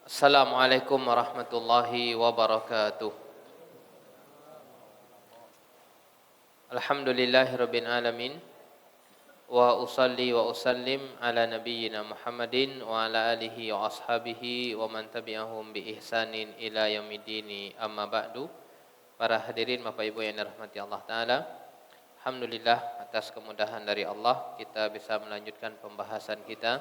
Assalamualaikum warahmatullahi wabarakatuh. Alhamdulillahirabbil alamin wa usalli wa usallim ala nabiyyina Muhammadin wa ala alihi wa ashabihi wa man tabi'ahum bi ihsanin ila yaumiddin. Amma ba'du. Para hadirin Bapak Ibu yang dirahmati Allah taala. Alhamdulillah atas kemudahan dari Allah kita bisa melanjutkan pembahasan kita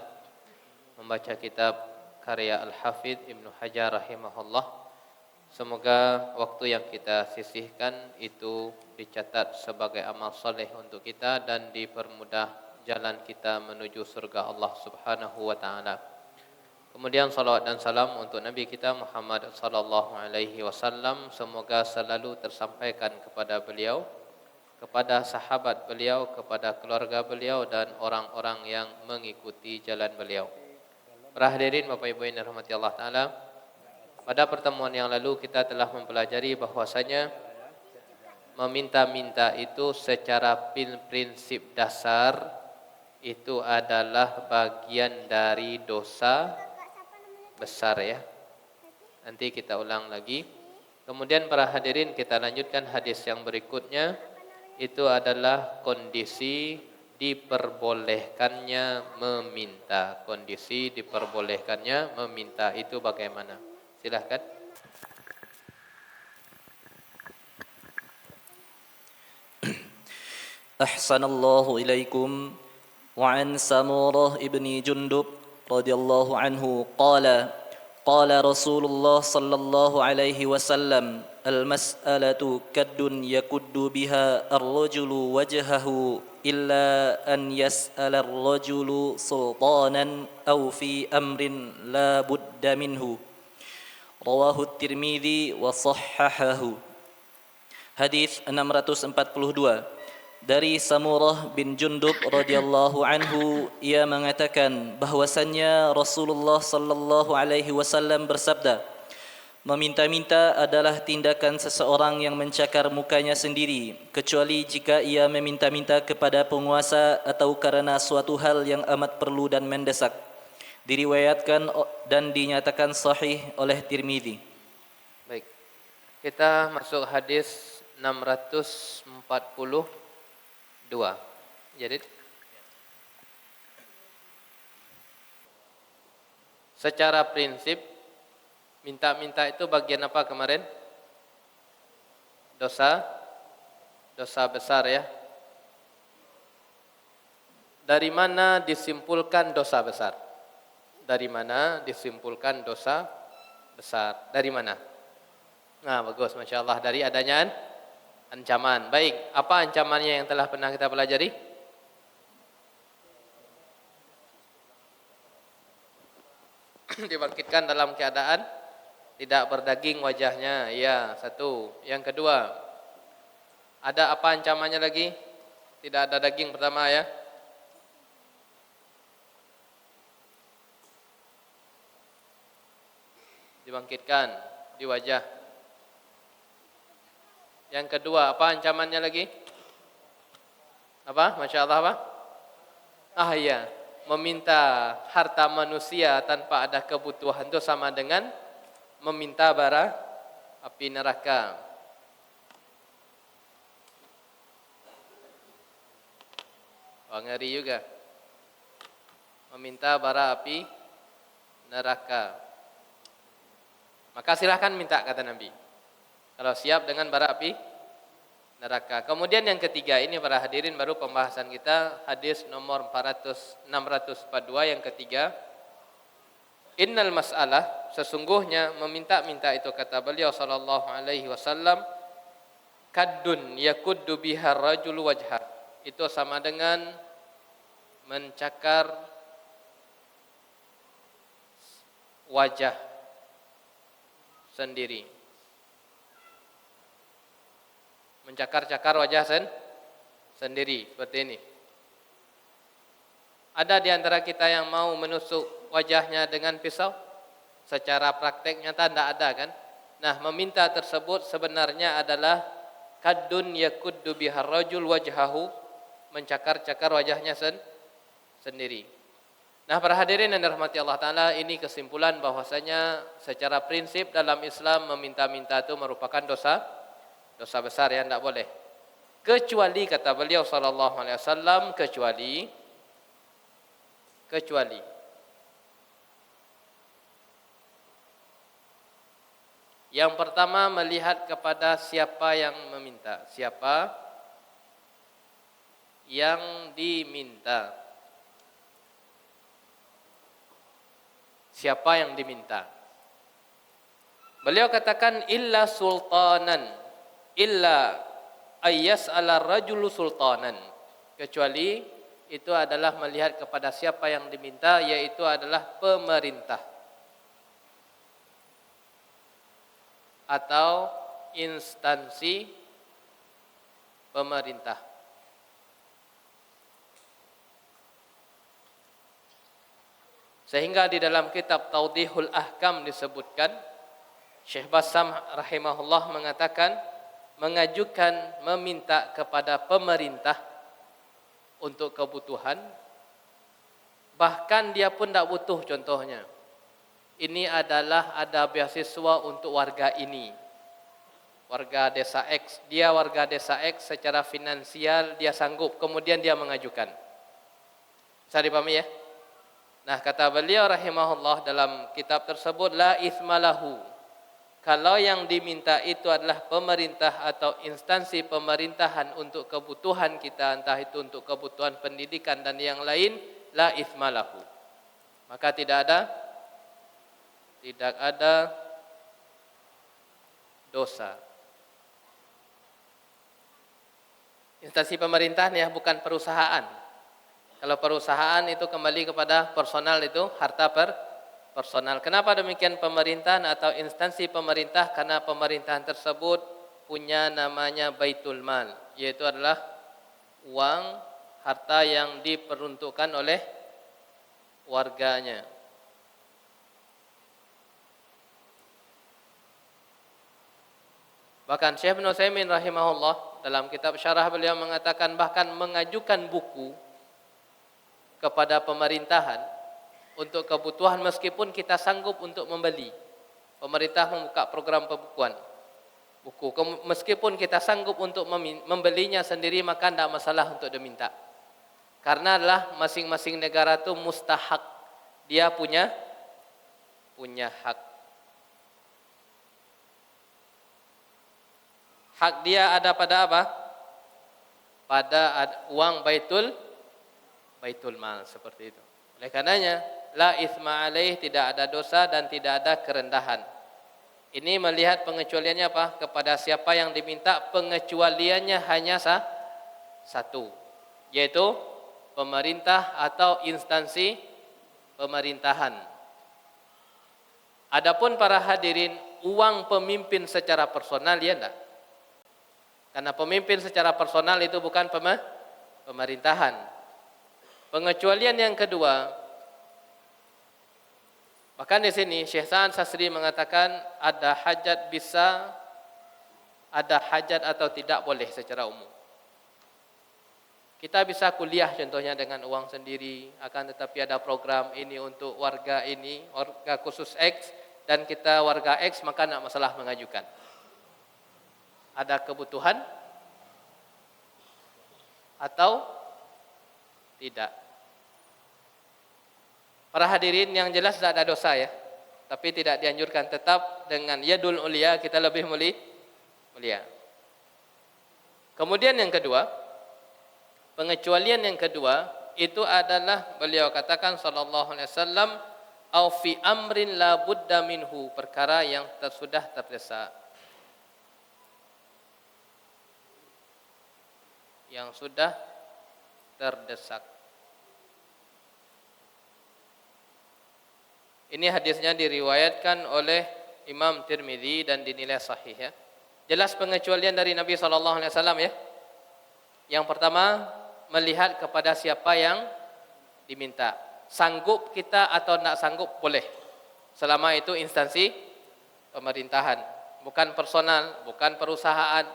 membaca kitab karya Al-Hafidz Ibnu Hajar rahimahullah. Semoga waktu yang kita sisihkan itu dicatat sebagai amal soleh untuk kita dan dipermudah jalan kita menuju surga Allah Subhanahu wa taala. Kemudian salawat dan salam untuk Nabi kita Muhammad sallallahu alaihi wasallam, semoga selalu tersampaikan kepada beliau, kepada sahabat beliau, kepada keluarga beliau dan orang-orang yang mengikuti jalan beliau. Para hadirin Bapak Ibu yang dirahmati Allah taala, pada pertemuan yang lalu kita telah mempelajari bahwasanya meminta-minta itu secara prinsip dasar itu adalah bagian dari dosa besar ya. Nanti kita ulang lagi. Kemudian para hadirin kita lanjutkan hadis yang berikutnya, itu adalah kondisi diperbolehkannya meminta. Kondisi diperbolehkannya meminta itu bagaimana? Silahkan. Ahsanallahu ilaikum. Wa an Samurah ibni Jundub radhiyallahu anhu qala qala Rasulullah sallallahu alaihi wasallam al-mas'alatu kaddun yakuddu biha ar-rajulu wajhahu illa an yas'ala ar-rajulu sultanan aw fi amrin la budda minhu. Rawahu Tirmidzi wa sahhahahu. Hadis 642 dari Samurah bin Jundub radhiyallahu anhu, ia mengatakan bahwasannya Rasulullah sallallahu alaihi wasallam bersabda, meminta-minta adalah tindakan seseorang yang mencakar mukanya sendiri, kecuali jika ia meminta-minta kepada penguasa atau karena suatu hal yang amat perlu dan mendesak. Diriwayatkan dan dinyatakan sahih oleh Tirmidzi. Baik. Kita masuk hadis 642. Jadi secara prinsip minta-minta itu bagian apa kemarin? Dosa besar ya. Dari mana disimpulkan dosa besar? Dari mana disimpulkan dosa besar? Dari mana? Nah, bagus, Masya Allah. Dari adanya ancaman. Baik, apa ancamannya yang telah pernah kita pelajari? Dibangkitkan dalam keadaan tidak berdaging wajahnya. Ya, satu. Yang kedua, ada apa ancamannya lagi? Tidak ada daging pertama ya. Dibangkitkan di wajah. Yang kedua, apa ancamannya lagi? Apa? Masya Allah apa? Iya, meminta harta manusia tanpa ada kebutuhan itu sama dengan meminta bara api neraka. Ngeri juga. Meminta bara api neraka. Maka silahkan minta, kata Nabi, kalau siap dengan bara api neraka. Kemudian yang ketiga, ini para hadirin baru pembahasan kita, hadis nomor 642 yang ketiga. Innal mas'alah, sesungguhnya meminta-minta itu, kata beliau sallallahu alaihi wasallam, kaddun yakuddu biha rajulu wajha. Itu sama dengan mencakar wajah sendiri. Mencakar-cakar wajah sendiri seperti ini. Ada di antara kita yang mau menusuk wajahnya dengan pisau? Secara praktek nyata tidak ada kan? Nah, meminta tersebut sebenarnya adalah kaddun yakuddu bihar rajul wajhahu, mencakar-cakar wajahnya sendiri. Nah, para hadirin yang dirahmati Allah Ta'ala, ini kesimpulan bahwasanya secara prinsip dalam Islam meminta-minta itu merupakan dosa besar yang tidak boleh. Kecuali kata beliau sallallahu alaihi wasallam, kecuali yang pertama melihat kepada siapa yang meminta, siapa yang diminta. Siapa yang diminta? Beliau katakan illa sultanan, illa ayyas'ala rajulu sultanan. Kecuali itu adalah melihat kepada siapa yang diminta, yaitu adalah pemerintah atau instansi pemerintah. Sehingga di dalam kitab Tawdihul Ahkam disebutkan, Syekh Bassam rahimahullah mengatakan, mengajukan meminta kepada pemerintah untuk kebutuhan, bahkan dia pun tak butuh. Contohnya, ini adalah ada beasiswa untuk warga ini, warga desa X, dia warga desa X secara finansial dia sanggup, kemudian dia mengajukan. Bisa dipahami ya? Nah, kata beliau rahimahullah dalam kitab tersebut, la itsmalahu. Kalau yang diminta itu adalah pemerintah atau instansi pemerintahan untuk kebutuhan kita, entah itu untuk kebutuhan pendidikan dan yang lain, la itsmalahu. Maka tidak ada dosa. Instansi pemerintahan ya, bukan perusahaan. Kalau perusahaan itu kembali kepada personal, itu harta personal. Kenapa demikian pemerintahan atau instansi pemerintah? Karena pemerintahan tersebut punya namanya Baitul Mal, yaitu adalah uang, harta yang diperuntukkan oleh warganya. Bahkan Syekh Ibnu Utsaimin rahimahullah dalam kitab syarah beliau mengatakan, bahkan mengajukan buku kepada pemerintahan untuk kebutuhan meskipun kita sanggup untuk membeli. Pemerintah membuka program pembukuan buku, meskipun kita sanggup untuk membelinya sendiri, maka tidak masalah untuk diminta. Karena adalah masing-masing negara itu mustahak, dia punya hak. Hak dia ada pada apa? Pada uang baitul mal, seperti itu. Oleh karenanya, la itsma alaih, tidak ada dosa dan tidak ada kerendahan. Ini melihat pengecualiannya apa? Kepada siapa yang diminta, pengecualiannya hanya satu, yaitu pemerintah atau instansi pemerintahan. Adapun para hadirin, uang pemimpin secara personal ya enggak. Karena pemimpin secara personal itu bukan pemerintahan. Pengecualian yang kedua, bahkan di sini Syekh Sa'ad Sasri mengatakan ada hajat atau tidak boleh secara umum. Kita bisa kuliah contohnya dengan uang sendiri, akan tetapi ada program ini untuk warga ini, warga khusus X, dan kita warga X, maka tidak masalah mengajukan. Ada kebutuhan atau tidak. Para hadirin yang jelas tidak ada dosa ya, tapi tidak dianjurkan, tetap dengan yadul ulia kita lebih mulia. Kemudian yang kedua, pengecualian yang kedua itu adalah beliau katakan sallallahu alaihi wasallam, au fi amrin la budda minhu, perkara yang sudah terdesak. Yang sudah terdesak. Ini hadisnya diriwayatkan oleh Imam Tirmidzi dan dinilai sahih ya. Jelas pengecualian dari Nabi sallallahu alaihi wasallam ya. Yang pertama, melihat kepada siapa yang diminta. Sanggup kita atau tidak sanggup boleh. Selama itu instansi pemerintahan, bukan personal, bukan perusahaan.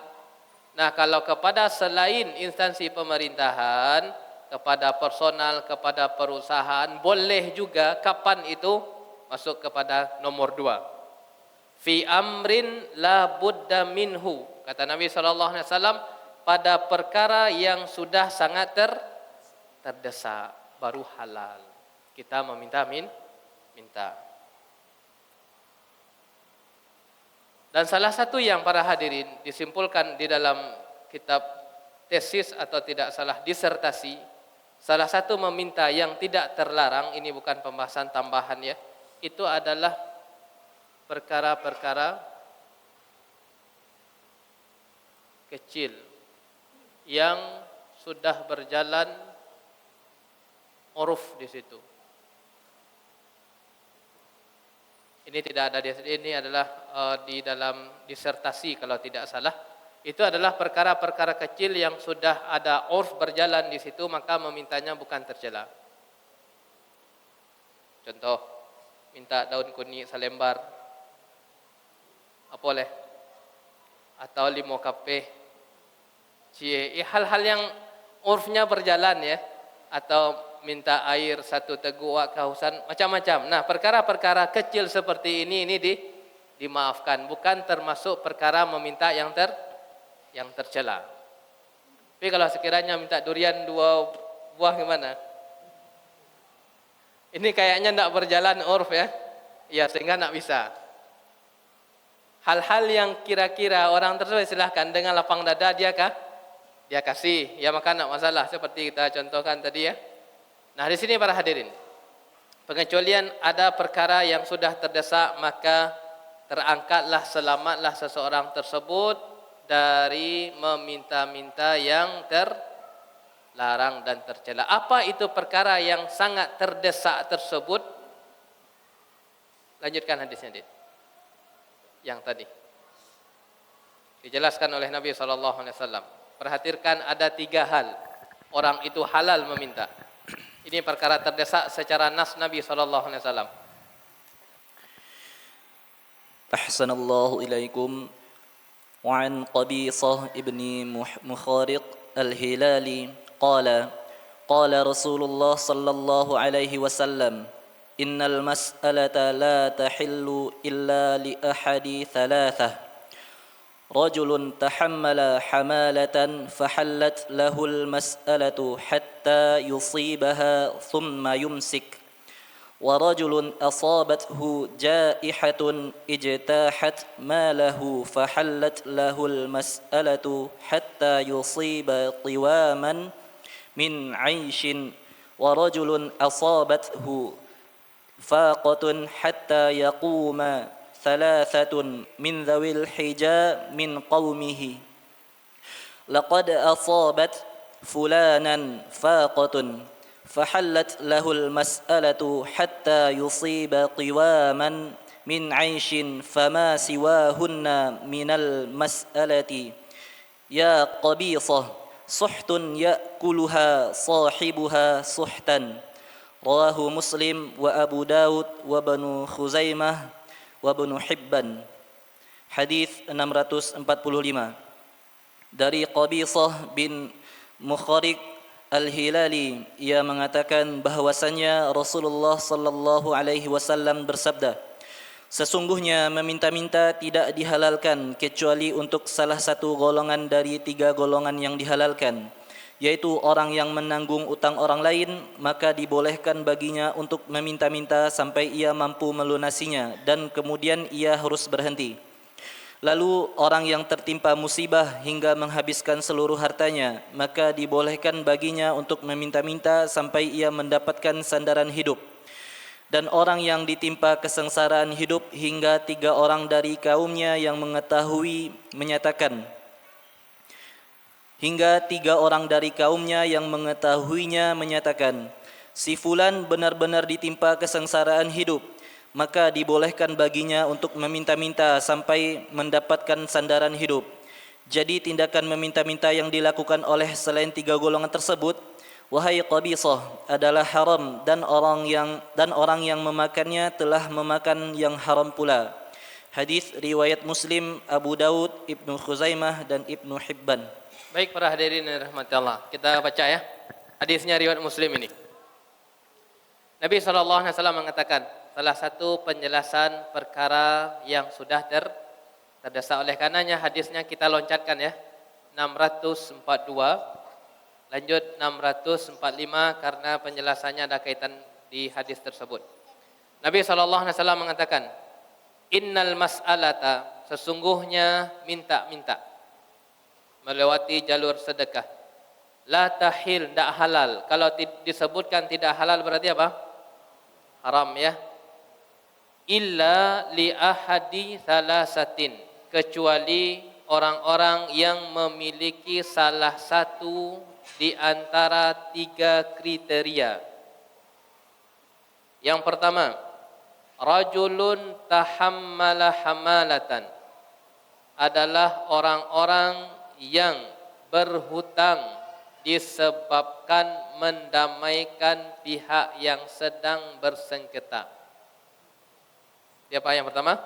Nah, kalau kepada selain instansi pemerintahan, kepada personal, kepada perusahaan, boleh juga kapan itu masuk kepada nomor 2. Fi amrin la budda minhu, kata Nabi sallallahu alaihi wasallam, pada perkara yang sudah sangat terdesak baru halal kita minta. Dan salah satu yang para hadirin disimpulkan di dalam kitab tesis atau tidak salah disertasi, salah satu meminta yang tidak terlarang, ini bukan pembahasan tambahan ya, itu adalah perkara-perkara kecil yang sudah berjalan uruf di situ. Ini tidak ada ini adalah di dalam disertasi kalau tidak salah. Itu adalah perkara-perkara kecil yang sudah ada urf berjalan di situ, maka memintanya bukan tercela. Contoh, minta daun kunyit selembar, apa boleh? Atau 5 kapeh, hal-hal yang urfnya berjalan ya, atau minta air 1 teguk kehausan, macam-macam. Nah, perkara-perkara kecil seperti ini dimaafkan, bukan termasuk perkara meminta yang tercela. Tapi kalau sekiranya minta durian 2 buah gimana? Ini kayaknya tidak berjalan urf ya. Ya, sehingga tidak bisa. Hal-hal yang kira-kira orang tersebut silahkan dengan lapang dada dia kasih, ya maka tidak masalah, seperti kita contohkan tadi ya. Nah, di sini para hadirin, pengecualian ada perkara yang sudah terdesak, maka terangkatlah, selamatlah seseorang tersebut dari meminta-minta yang terlarang dan tercela. Apa itu perkara yang sangat terdesak tersebut? Lanjutkan hadisnya, Dit. Yang tadi dijelaskan oleh Nabi SAW. Perhatikan, ada 3 hal orang itu halal meminta. Ini perkara terdesak secara nas Nabi SAW. Ahsanallahu ilaikum. Wa an Qabisah ibni Mukhariq al-Hilali qala Rasulullah sallallahu alaihi wasallam, innal mas'alata la tahillu illa li ahadi thalathah. رجل تحمل حمالة فحلت له المسألة حتى يصيبها ثم يمسك، ورجل أصابته جائحة اجتاحت ماله فحلت له المسألة حتى يصيب طواما من عيش، ورجل أصابته فاقة حتى يقوم 3 من ذوي الحجى من قومه، لقد أصابت فلانا فاقة فحلت له المسألة حتى يصيب قواما من عيش فما سواهن من المسألة، يا قبيصة سحت يأكلها صاحبها سحتا. رواه مسلم وأبو داود وابن خزيمة Wabnu Hibban. Hadis 645 dari Qabisah bin Mukhariq al-Hilali, ia mengatakan bahwasannya Rasulullah sallallahu alaihi wasallam bersabda, sesungguhnya meminta-minta tidak dihalalkan kecuali untuk salah satu golongan dari 3 golongan yang dihalalkan, yaitu orang yang menanggung utang orang lain, maka dibolehkan baginya untuk meminta-minta sampai ia mampu melunasinya dan kemudian ia harus berhenti. Lalu orang yang tertimpa musibah hingga menghabiskan seluruh hartanya, maka dibolehkan baginya untuk meminta-minta sampai ia mendapatkan sandaran hidup. Dan orang yang ditimpa kesengsaraan hidup hingga 3 orang dari kaumnya yang mengetahui menyatakan, hingga 3 orang dari kaumnya yang mengetahuinya menyatakan, si fulan benar-benar ditimpa kesengsaraan hidup, maka dibolehkan baginya untuk meminta-minta sampai mendapatkan sandaran hidup. Jadi tindakan meminta-minta yang dilakukan oleh selain 3 golongan tersebut, wahai Qabisah, adalah haram, dan orang yang memakannya telah memakan yang haram pula. Hadis riwayat Muslim, Abu Daud, Ibnu Khuzaimah dan Ibnu Hibban. Baik para hadirin yang dirahmati Allah, kita baca ya. Hadisnya riwayat Muslim ini. Nabi SAW mengatakan, salah satu penjelasan perkara yang sudah terdesak, oleh karenanya hadisnya kita loncatkan ya. 642 lanjut 645 karena penjelasannya ada kaitan di hadis tersebut. Nabi SAW mengatakan, innal mas'alata, sesungguhnya minta-minta melewati jalur sedekah, la tahil, tidak halal. Kalau disebutkan tidak halal berarti apa? Haram ya. Illa li ahadi thalathatin, kecuali orang-orang yang memiliki salah satu di antara 3 kriteria. Yang pertama, rajulun tahammala hamalatan, adalah orang-orang yang berhutang disebabkan mendamaikan pihak yang sedang bersengketa. Siapa yang pertama?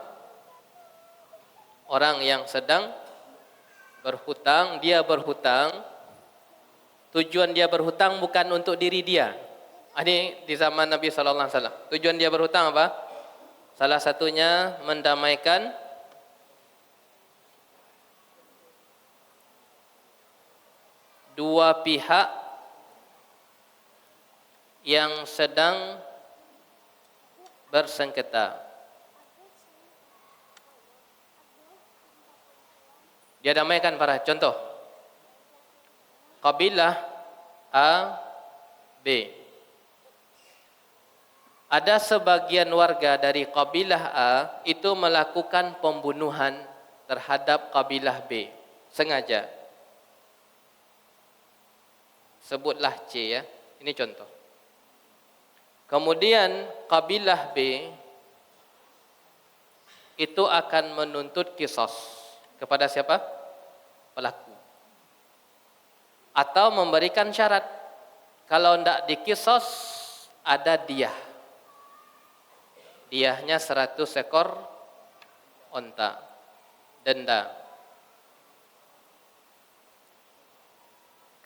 Orang yang sedang berhutang, dia berhutang, tujuan dia berhutang bukan untuk diri dia. Ini di zaman Nabi SAW. Tujuan dia berhutang apa? Salah satunya mendamaikan dua pihak yang sedang bersengketa. Dia damaikan para contoh. Kabilah A, B. Ada sebagian warga dari kabilah A itu melakukan pembunuhan terhadap kabilah B sengaja. Sebutlah C ya. Ini contoh. Kemudian kabilah B itu akan menuntut kisos kepada siapa? Pelaku. Atau memberikan syarat, kalau tidak dikisos ada diah. Diahnya 100 ekor onta. Denda.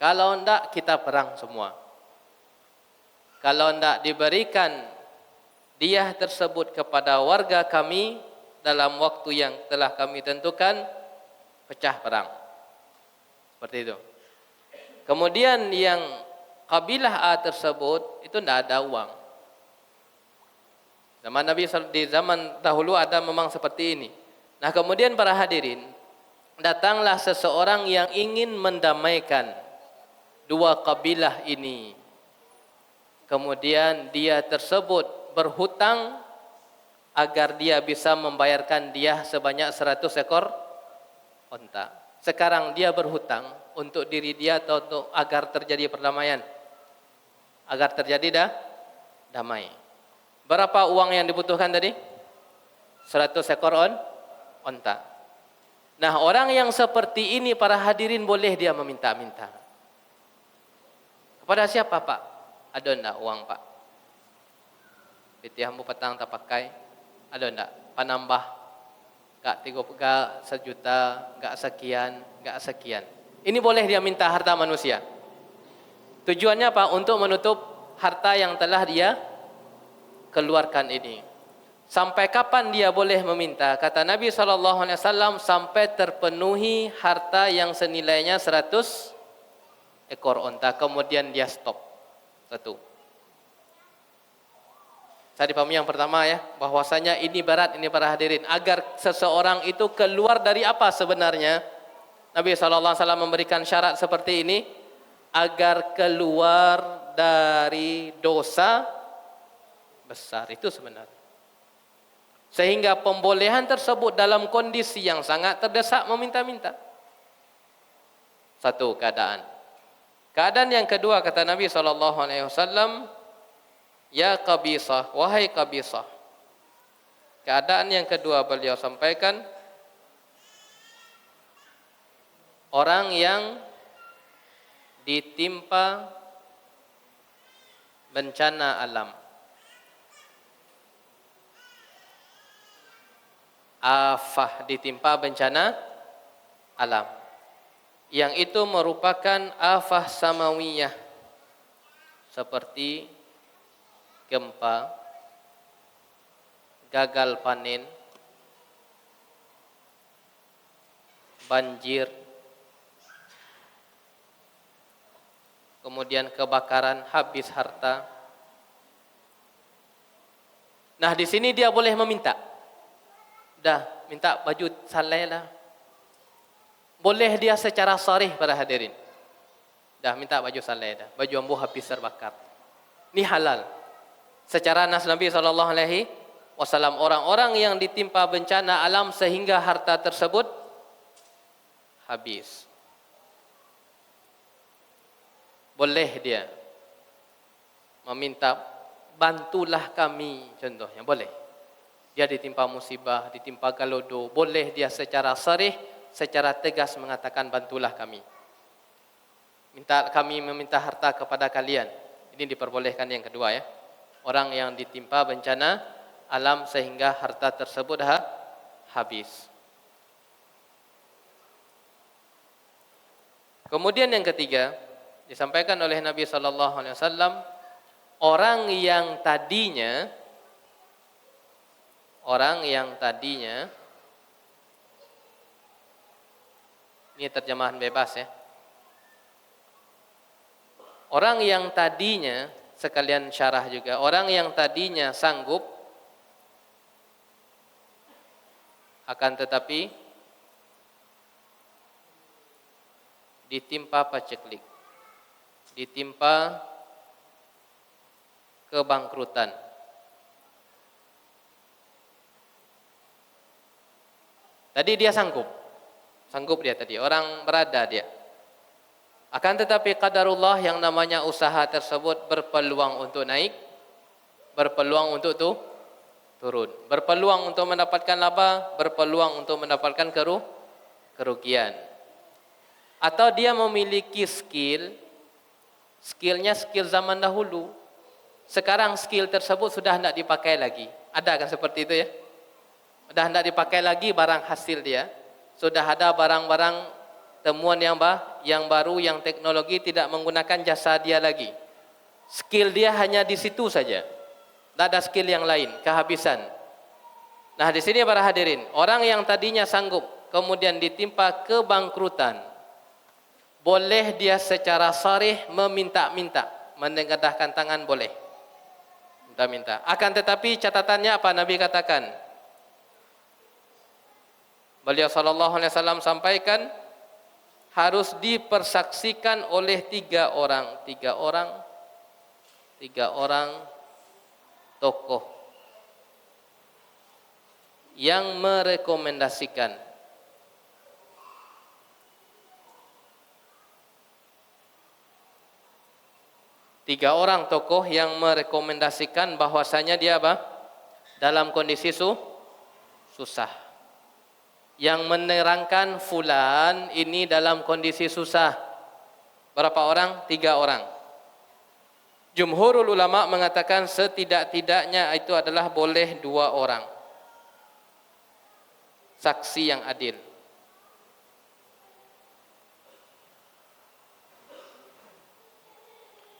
Kalau tidak kita perang semua. Kalau tidak diberikan diah tersebut kepada warga kami dalam waktu yang telah kami tentukan, pecah perang. Seperti itu. Kemudian yang kabilah A tersebut itu tidak ada uang. Zaman Nabi di zaman dahulu ada memang seperti ini. Nah, kemudian para hadirin, datanglah seseorang yang ingin mendamaikan dua kabilah ini. Kemudian dia tersebut berhutang agar dia bisa membayarkan diah sebanyak 100 ekor onta. Sekarang dia berhutang untuk diri dia atau untuk agar terjadi perdamaian, agar terjadi damai. Berapa uang yang dibutuhkan tadi? 100 ekor onta. Nah, orang yang seperti ini para hadirin boleh dia meminta-minta. Kepada siapa, Pak? Ada enggak uang, Pak? Pitihambu petang tak pakai. Ada enggak? Panambah. Enggak 1 juta, enggak sekian, enggak sekian. Ini boleh dia minta harta manusia. Tujuannya apa? Untuk menutup harta yang telah dia keluarkan ini. Sampai kapan dia boleh meminta? Kata Nabi SAW, sampai terpenuhi harta yang senilainya 100 ekor onta. Kemudian dia stop. 1. Saya dipahami yang pertama ya, bahwasanya ini berat, ini para hadirin. Agar seseorang itu keluar dari apa sebenarnya? Nabi SAW memberikan syarat seperti ini, agar keluar dari dosa besar itu sebenarnya. Sehingga pembolehan tersebut dalam kondisi yang sangat terdesak meminta-minta. 1 keadaan. Keadaan yang kedua kata Nabi SAW, ya qabisah, wahai qabisah. Keadaan yang kedua beliau sampaikan, orang yang ditimpa bencana alam. Afah, ditimpa bencana alam. Yang itu merupakan afah samawiyah. seperti gempa, gagal panen, banjir, kemudian kebakaran, habis harta. Nah, di sini dia boleh meminta. Dah, minta baju saleh lah. Boleh dia secara sharih para hadirin. Dah minta baju saleh dah. Baju ambo habis terbakar. Ini halal. Secara nas Nabi SAW, orang-orang yang ditimpa bencana alam sehingga harta tersebut habis, boleh dia meminta, bantulah kami, contohnya boleh. Dia ditimpa musibah, ditimpa galodo, boleh dia secara sharih, secara tegas mengatakan bantulah kami. Kami meminta harta kepada kalian. Ini diperbolehkan yang kedua ya. Orang yang ditimpa bencana alam sehingga harta tersebut habis. Kemudian yang ketiga disampaikan oleh Nabi SAW, orang yang tadinya ini terjemahan bebas ya. Orang yang tadinya, sekalian syarah juga, orang yang tadinya sanggup akan tetapi ditimpa paceklik, ditimpa kebangkrutan. Tadi dia sanggup dia tadi, orang berada dia. Akan tetapi qadarullah, yang namanya usaha tersebut berpeluang untuk naik, berpeluang untuk turun, berpeluang untuk mendapatkan laba, berpeluang untuk mendapatkan kerugian. Atau dia memiliki skillnya skill zaman dahulu. Sekarang skill tersebut sudah tidak dipakai lagi. Ada kan seperti itu ya? Sudah tidak dipakai lagi barang hasil dia. Sudah ada barang-barang temuan yang baru, yang teknologi tidak menggunakan jasa dia lagi. Skill dia hanya di situ saja. Tidak ada skill yang lain, kehabisan. Nah, di sini para hadirin, orang yang tadinya sanggup kemudian ditimpa kebangkrutan, boleh dia secara sharih meminta-minta, menengadahkan tangan boleh. Minta-minta. Akan tetapi catatannya apa Nabi katakan? Beliau SAW sampaikan, harus dipersaksikan oleh tiga orang tokoh yang merekomendasikan. Tiga orang tokoh yang merekomendasikan bahwasanya dia dalam kondisi susah. Yang menerangkan fulan ini dalam kondisi susah. Berapa orang? 3 orang. Jumhurul ulama mengatakan setidak-tidaknya itu adalah boleh 2 orang. Saksi yang adil.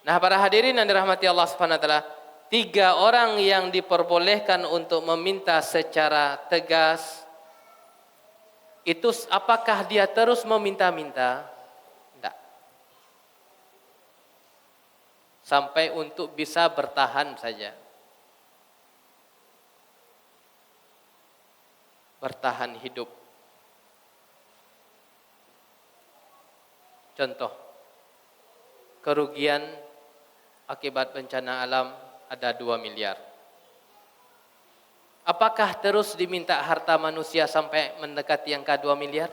Nah, para hadirin yang dirahmati Allah Subhanahu wa taala, 3 orang yang diperbolehkan untuk meminta secara tegas itu, apakah dia terus meminta-minta? Tidak. Sampai untuk bisa bertahan saja. Bertahan hidup. Contoh, kerugian akibat bencana alam ada 2 miliar. Apakah terus diminta harta manusia sampai mendekati angka 2 miliar?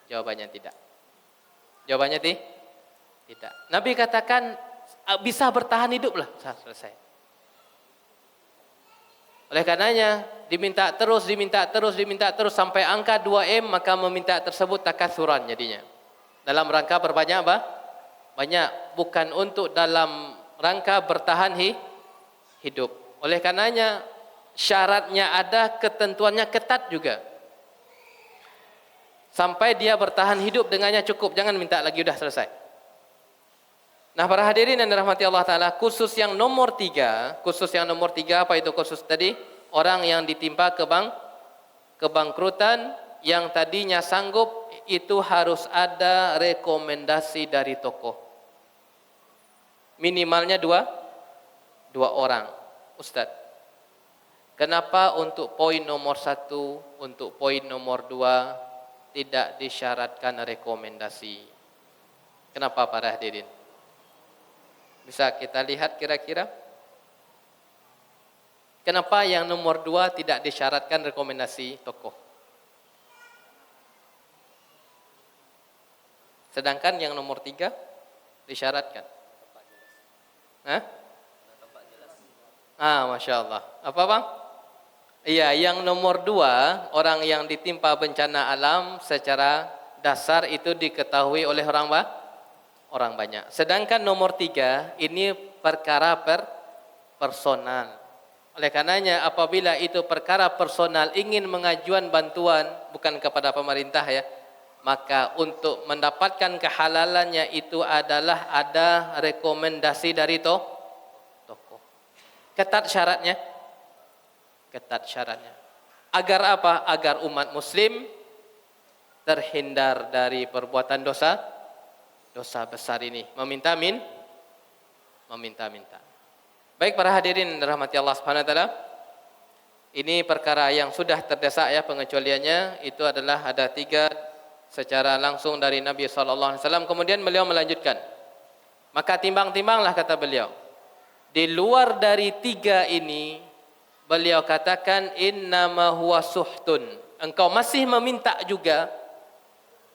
Jawabannya tidak. Jawabannya tidak. Nabi katakan bisa bertahan hiduplah, selesai. Oleh karenanya diminta terus sampai angka 2M, maka meminta tersebut takatsuran jadinya. Dalam rangka berbanyak banyak, bukan untuk dalam rangka bertahan hidup. Oleh karenanya syaratnya ada, ketentuannya ketat juga. Sampai dia bertahan hidup dengannya cukup, jangan minta lagi, udah selesai. Nah, para hadirin yang dirahmati Allah Ta'ala, khusus yang nomor 3, apa itu khusus tadi? Orang yang ditimpa kebangkrutan, yang tadinya sanggup, itu harus ada rekomendasi dari tokoh. Minimalnya dua orang. Ustadz, kenapa untuk poin nomor 1, untuk poin nomor 2 tidak disyaratkan rekomendasi? Kenapa para hadirin? Bisa kita lihat kira-kira? Kenapa yang nomor 2 tidak disyaratkan rekomendasi tokoh? Sedangkan yang nomor 3 disyaratkan. Hah? Masya Allah. Apa bang? Iya, yang nomor 2, orang yang ditimpa bencana alam secara dasar itu diketahui oleh orang banyak. Sedangkan nomor 3, ini perkara personal. Oleh karenanya apabila itu perkara personal, ingin mengajukan bantuan bukan kepada pemerintah ya, maka untuk mendapatkan kehalalannya itu adalah ada rekomendasi dari tokoh. Ketat syaratnya. Agar apa? Agar umat muslim terhindar dari perbuatan dosa besar ini. Meminta. Baik para hadirin rahmati Allah Subhanahu wa taala. Ini perkara yang sudah terdesak ya, pengecualiannya itu adalah ada 3 secara langsung dari Nabi sallallahu alaihi wasallam. Kemudian beliau melanjutkan. Maka timbang-timbanglah kata beliau. Di luar dari 3 ini, beliau katakan innama huwa suhtun. Engkau masih meminta juga,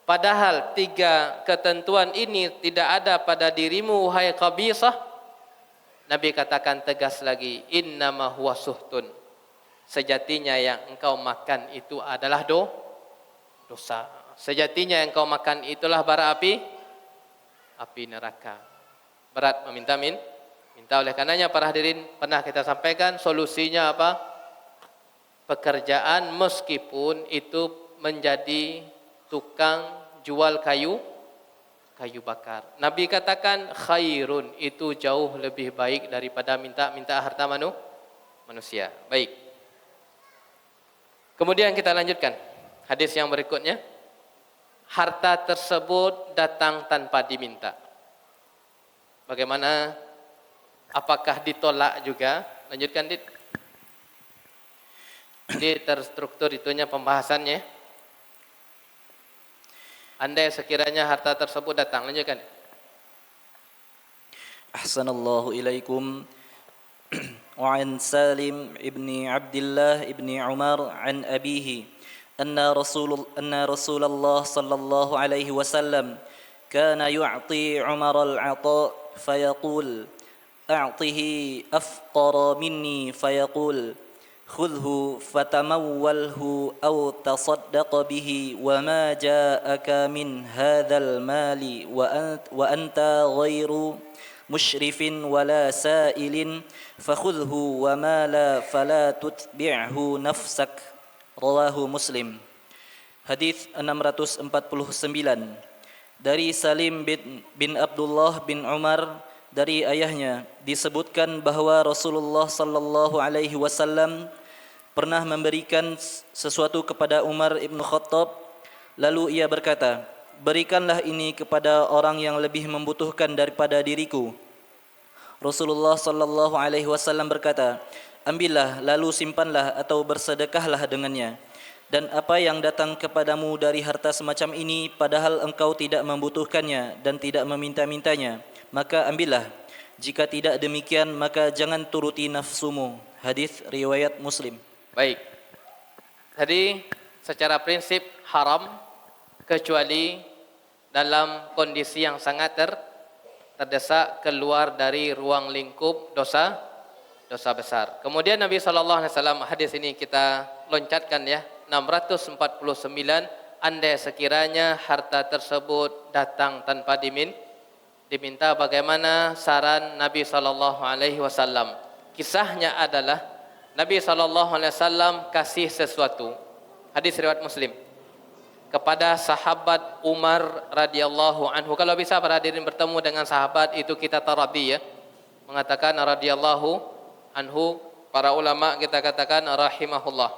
padahal 3 ketentuan ini tidak ada pada dirimu wahai qabisah. Nabi katakan tegas lagi, innama huwa suhtun. Sejatinya yang engkau makan itu adalah dosa. Sejatinya yang engkau makan itulah bara api neraka. Berat meminta minta. Oleh karenanya para hadirin, pernah kita sampaikan solusinya apa? Pekerjaan meskipun itu menjadi tukang jual kayu bakar. Nabi katakan khairun, itu jauh lebih baik daripada minta harta manusia. Baik. Kemudian kita lanjutkan hadis yang berikutnya. Harta tersebut datang tanpa diminta. Bagaimana? Apakah ditolak juga? Lanjutkan, Dit. Jadi terstruktur itunya pembahasannya. Andai sekiranya harta tersebut datang, lanjutkan. Ahsanallahu ilaikum. Wa an Salim ibni Abdullah ibni Umar an abihi anna Rasulullah sallallahu alaihi wasallam kana yu'ti Umar al-'ata fayaqul a'tihi afqara minni fayaqul خذه فتموله أو تصدق به وما جاءك من هذا المال وأنت غير مشرف ولا سائل فخذه وما لا فلا تتبعه نفسك رواه مسلم. Hadis 649 dari Salim bin Abdullah bin Umar dari ayahnya disebutkan bahwa Rasulullah sallallahu alaihi wasallam pernah memberikan sesuatu kepada Umar ibn Khattab, lalu ia berkata, berikanlah ini kepada orang yang lebih membutuhkan daripada diriku. Rasulullah sallallahu alaihi wasallam berkata, ambillah lalu simpanlah atau bersedekahlah dengannya. Dan apa yang datang kepadamu dari harta semacam ini padahal engkau tidak membutuhkannya dan tidak meminta-mintanya, maka ambillah. Jika tidak demikian maka jangan turuti nafsumu. Hadis riwayat Muslim. Baik. Tadi secara prinsip haram kecuali dalam kondisi yang sangat terdesak keluar dari ruang lingkup dosa besar. Kemudian Nabi SAW, hadis ini kita loncatkan ya, 649, andai sekiranya harta tersebut datang tanpa diminta, bagaimana saran Nabi SAW? Kisahnya adalah Nabi SAW kasih sesuatu. Hadis riwayat Muslim. kepada sahabat Umar radhiyallahu anhu. Kalau bisa para hadirin bertemu dengan sahabat itu kita taradhi ya. Mengatakan radhiyallahu anhu, para ulama kita katakan rahimahullah.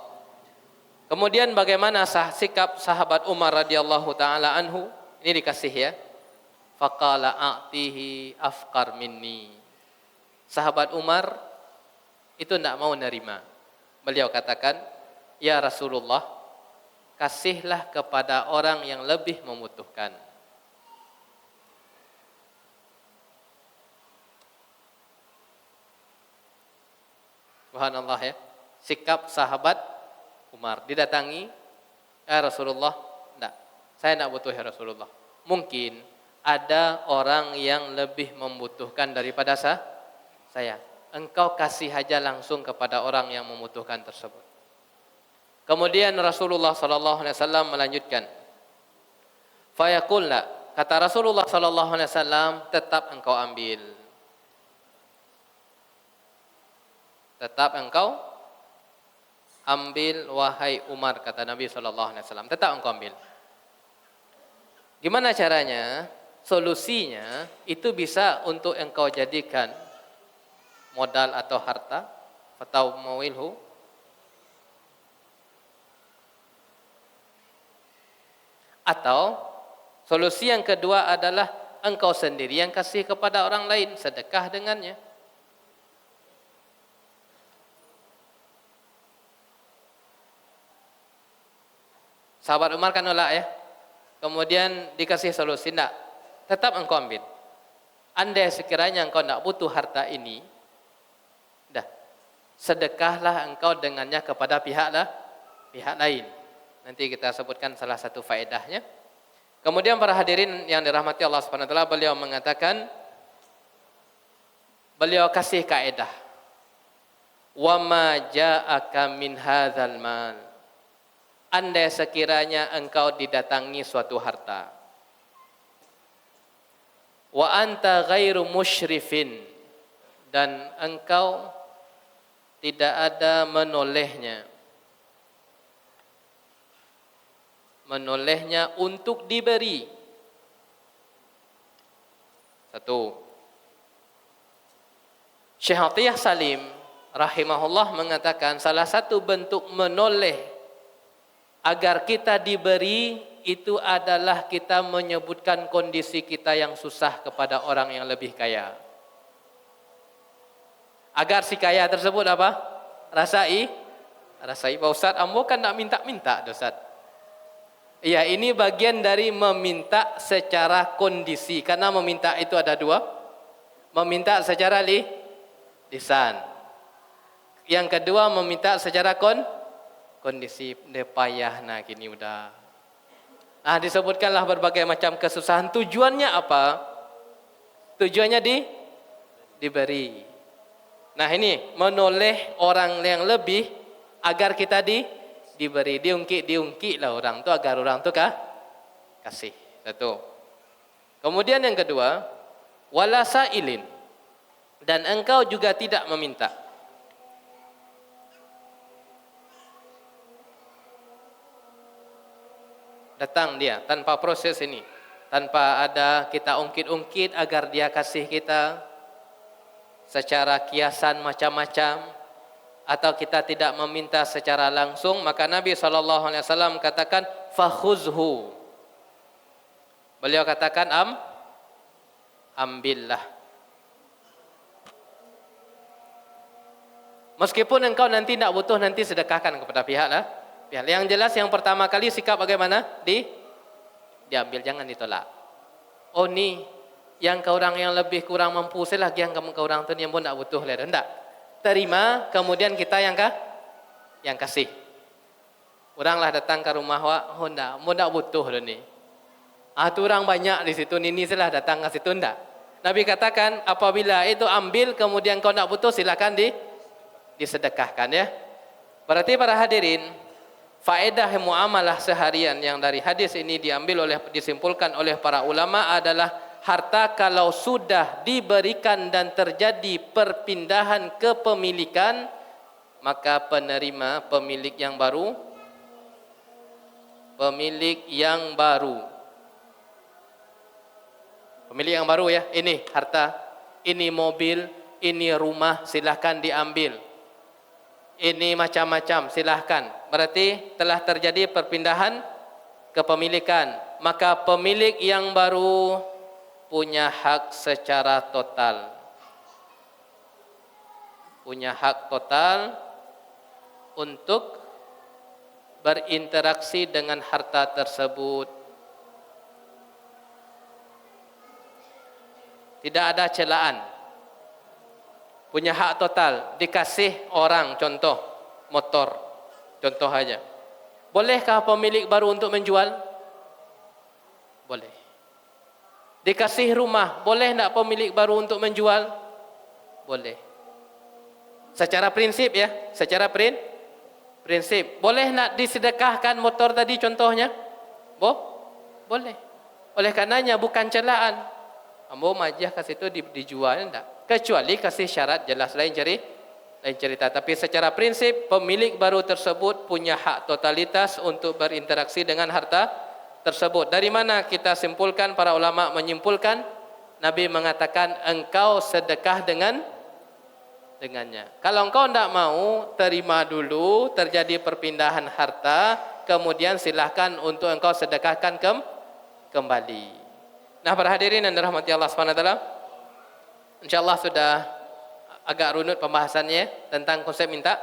Kemudian bagaimana sikap sahabat Umar radhiyallahu taala anhu? Ini dikasih ya. Faqala a'tihi afqar minni. Sahabat Umar itu tidak mau nerima. Beliau katakan, ya Rasulullah, kasihlah kepada orang yang lebih membutuhkan. Subhanallah ya. Sikap sahabat Umar. Didatangi, ya Rasulullah, enggak, saya tidak butuh ya Rasulullah. Mungkin ada orang yang lebih membutuhkan daripada saya. Engkau kasih aja langsung kepada orang yang membutuhkan tersebut. Kemudian Rasulullah sallallahu alaihi wasallam melanjutkan. Fayaqulna, kata Rasulullah sallallahu alaihi wasallam, tetap engkau ambil. Tetap engkau ambil wahai Umar, kata Nabi sallallahu alaihi wasallam, tetap engkau ambil. Gimana caranya? Solusinya itu bisa untuk engkau jadikan modal atau harta, atau mawilhu, atau solusi yang kedua adalah engkau sendiri yang kasih kepada orang lain, sedekah dengannya. Sahabat Umar kan nolak ya. Kemudian dikasih solusi, tidak, tetap engkau ambil. Andai sekiranya engkau tidak butuh harta ini, dah, sedekahlah engkau dengannya kepada pihak lain. Nanti kita sebutkan salah satu faedahnya. Kemudian para hadirin yang dirahmati Allah Subhanahu wa taala, beliau mengatakan, beliau kasih kaedah. Wa ma ja'aka min hadzal mal. Andai sekiranya engkau didatangi suatu harta, wa anta ghairu musyrifin, dan engkau tidak ada menolehnya untuk diberi. Satu. Syekh Atiyah Salim rahimahullah mengatakan salah satu bentuk menoleh agar kita diberi itu adalah kita menyebutkan kondisi kita yang susah kepada orang yang lebih kaya. Agar si kaya tersebut apa? Rasai, Pak Ustaz, ambo kan nak minta-minta, Ustaz. Ya, ini bagian dari meminta secara kondisi. Karena meminta itu ada dua. Meminta secara lisan. Yang kedua meminta secara kondisi. Dia payah nah gini udah. Nah, disebutkanlah berbagai macam kesusahan. Tujuannya apa? Tujuannya diberi. Nah, ini menoleh orang yang lebih agar kita diberi, diungkit lah orang tu agar orang tu kasih. Satu. Kemudian yang kedua, wala sailin, dan engkau juga tidak meminta. Datang dia tanpa proses ini, tanpa ada kita ungkit-ungkit agar dia kasih kita secara kiasan macam-macam, atau kita tidak meminta secara langsung, maka Nabi SAW katakan fakhuzhu. Beliau katakan ambillah. Meskipun engkau nanti tidak butuh, nanti sedekahkan kepada pihak. Yang jelas yang pertama kali sikap bagaimana? Diambil, jangan ditolak. Oh ni yang ke orang yang lebih kurang mampu lagi, yang kamu ke orang tu yang pun tidak butuh lah. Tidak. Terima, kemudian kita yang kasih. Oranglah datang ke rumah oh tidak butuh dah ni. Tu orang banyak di situ, ni salah datang ke situ tidak. Nabi katakan apabila itu ambil kemudian kau tidak butuh, silakan disedekahkan ya. Berarti para hadirin, faedah muamalah seharian yang dari hadis ini disimpulkan oleh para ulama adalah harta kalau sudah diberikan dan terjadi perpindahan kepemilikan, maka pemilik yang baru pemilik yang baru. Pemilik yang baru ya, ini harta, ini mobil, ini rumah, silahkan diambil. Ini macam-macam, silahkan. Berarti telah terjadi perpindahan kepemilikan. Maka pemilik yang baru punya hak secara total. Punya hak total untuk berinteraksi dengan harta tersebut. Tidak ada celaan. Punya hak total, dikasih orang, contoh motor, contoh aja. Bolehkah pemilik baru untuk menjual? Boleh. Dikasih rumah, boleh tak pemilik baru untuk menjual? Boleh. Secara prinsip ya, secara prinsip. Boleh nak disedekahkan motor tadi contohnya? Boleh. Oleh karenanya bukan celaan. Ambo majah ke situ dijual enggak? Kecuali kasih syarat jelas lain cerita. Tapi secara prinsip pemilik baru tersebut punya hak totalitas untuk berinteraksi dengan harta tersebut. Dari mana kita simpulkan, para ulama menyimpulkan, Nabi mengatakan engkau sedekah dengannya. Kalau engkau tidak mau, terima dulu, terjadi perpindahan harta, kemudian silahkan untuk engkau sedekahkan kembali. Nah, para hadirin yang dirahmati Allah SWT, insyaallah sudah agak runut pembahasannya tentang konsep minta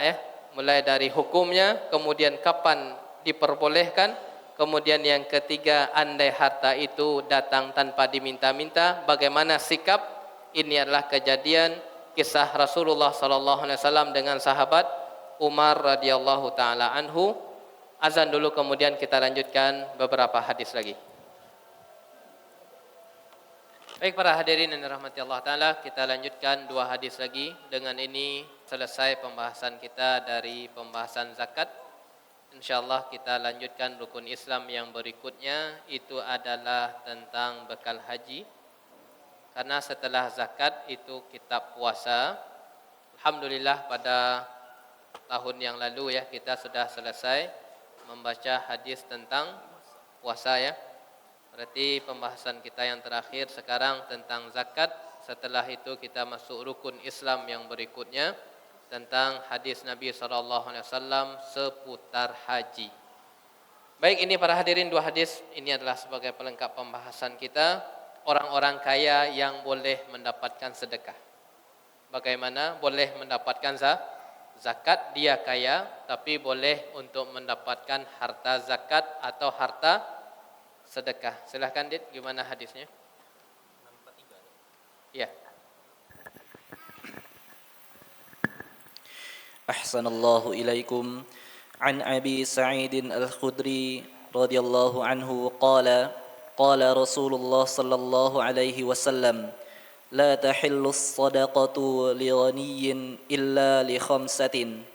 ya. Mulai dari hukumnya, kemudian kapan diperbolehkan, kemudian yang ketiga, andai harta itu datang tanpa diminta-minta, bagaimana sikap. Ini adalah kejadian kisah Rasulullah sallallahu alaihi wasallam dengan sahabat Umar radhiyallahu taala anhu. Azan dulu, kemudian kita lanjutkan beberapa hadis lagi. Baik para hadirin yang dirahmati Allah Ta'ala, kita lanjutkan 2 hadis lagi. Dengan ini selesai pembahasan kita dari pembahasan zakat. InsyaAllah kita lanjutkan rukun Islam yang berikutnya, itu adalah tentang bekal haji. Karena setelah zakat itu kitab puasa. Alhamdulillah pada tahun yang lalu ya, kita sudah selesai membaca hadis tentang puasa ya. Berarti pembahasan kita yang terakhir sekarang tentang zakat. Setelah itu kita masuk rukun Islam yang berikutnya tentang hadis Nabi SAW seputar haji. Baik, ini para hadirin 2 hadis. Ini adalah sebagai pelengkap pembahasan kita. Orang-orang kaya yang boleh mendapatkan sedekah. Bagaimana boleh mendapatkan zakat? Dia kaya tapi boleh untuk mendapatkan harta zakat atau harta sedekah. Silahkan Dit, gimana hadisnya? 643. Ya. Ahsanallahu ilaikum. An Abi Sa'id Al-Khudri radhiyallahu anhu qala qala Rasulullah sallallahu alaihi wasallam la tahillu as-sadaqatu li ghaniyyin illa li khamsatin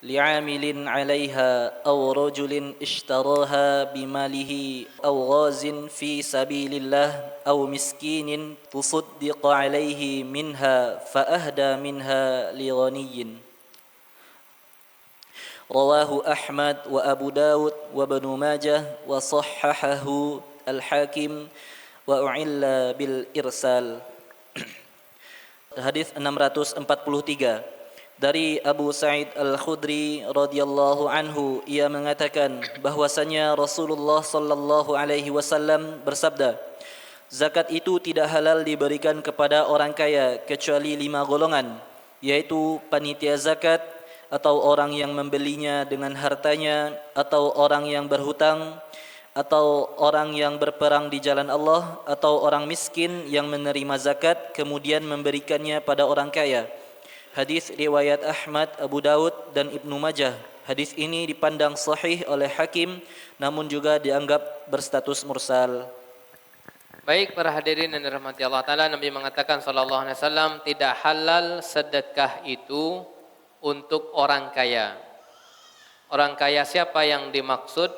لعامل عليها أو رجل اشتراها بماله أو غاز في سبيل الله أو مسكين تصدق عليه منها فأهدى منها لغني. رواه أحمد وأبو داود وابن ماجه وصححه الحاكم وأعل بالإرسال. Hadis 643 dari Abu Sa'id Al-Khudri radhiyallahu anhu, ia mengatakan bahwasanya Rasulullah sallallahu alaihi wasallam bersabda, zakat itu tidak halal diberikan kepada orang kaya kecuali 5 golongan, yaitu panitia zakat atau orang yang membelinya dengan hartanya, atau orang yang berhutang, atau orang yang berperang di jalan Allah, atau orang miskin yang menerima zakat kemudian memberikannya pada orang kaya. Hadis riwayat Ahmad, Abu Daud dan Ibnu Majah. Hadis ini dipandang sahih oleh Hakim, namun juga dianggap berstatus mursal. Baik para hadirin yang dirahmati Allah Ta'ala, Nabi mengatakan sallallahu alaihi wasallam, tidak halal sedekah itu untuk orang kaya. Orang kaya siapa yang dimaksud?